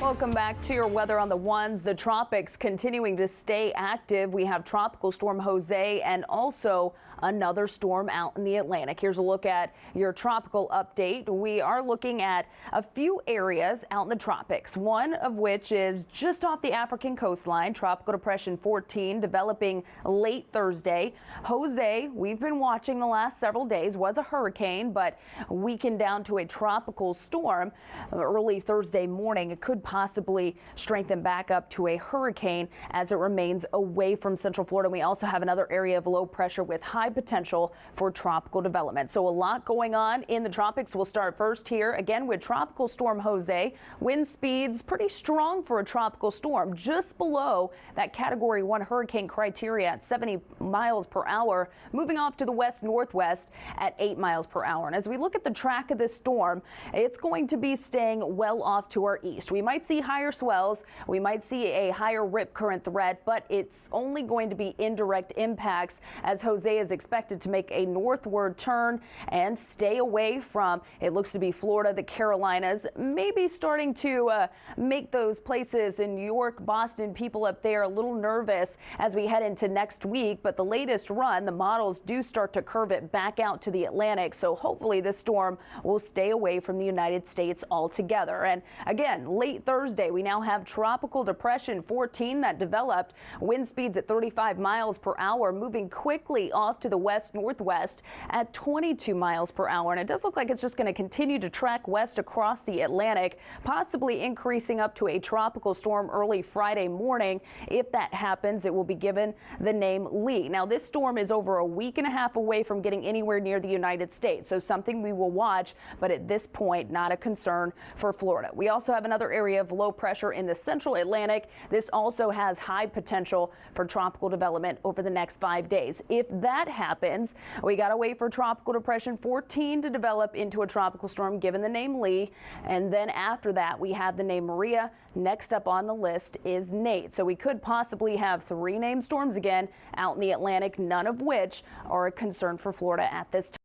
Welcome back to your weather on the ones. The tropics continuing to stay active. We have Tropical Storm Jose and also another storm out in the Atlantic. Here's a look at your tropical update. We are looking at a few areas out in the tropics, one of which is just off the African coastline. Tropical Depression 14 developing late Thursday. Jose, we've been watching the last several days, was a hurricane, but weakened down to a tropical storm early Thursday morning. It could possibly strengthen back up to a hurricane as it remains away from Central Florida. We also have another area of low pressure with high potential for tropical development. So a lot going on in the tropics. We'll start first here again with Tropical Storm Jose. Wind speeds pretty strong for a tropical storm, just below that Category 1 hurricane criteria at 70 miles per hour, moving off to the west-northwest at 8 miles per hour. And as we look at the track of this storm, it's going to be staying well off to our east. We might see higher swells, we might see a higher rip current threat, but it's only going to be indirect impacts as Jose is expected to make a northward turn and stay away from, it looks to be Florida, the Carolinas, maybe starting to make those places in New York, Boston, people up there a little nervous as we head into next week. But the latest run, the models do start to curve it back out to the Atlantic. So hopefully this storm will stay away from the United States altogether. And again, late Thursday, we now have Tropical Depression 14 that developed, wind speeds at 35 miles per hour, moving quickly off to the west-northwest at 22 miles per hour. And it does look like it's just going to continue to track west across the Atlantic, possibly increasing up to a tropical storm early Friday morning. If that happens, it will be given the name Lee. Now, this storm is over a week and a half away from getting anywhere near the United States, so something we will watch, but at this point, not a concern for Florida. We also have another area of low pressure in the central Atlantic. This also has high potential for tropical development over the next 5 days. If that happens, we got to wait for Tropical Depression 14 to develop into a tropical storm given the name Lee, and then after that we have the name Maria. Next up on the list is Nate. So we could possibly have 3 named storms again out in the Atlantic, none of which are a concern for Florida at this time.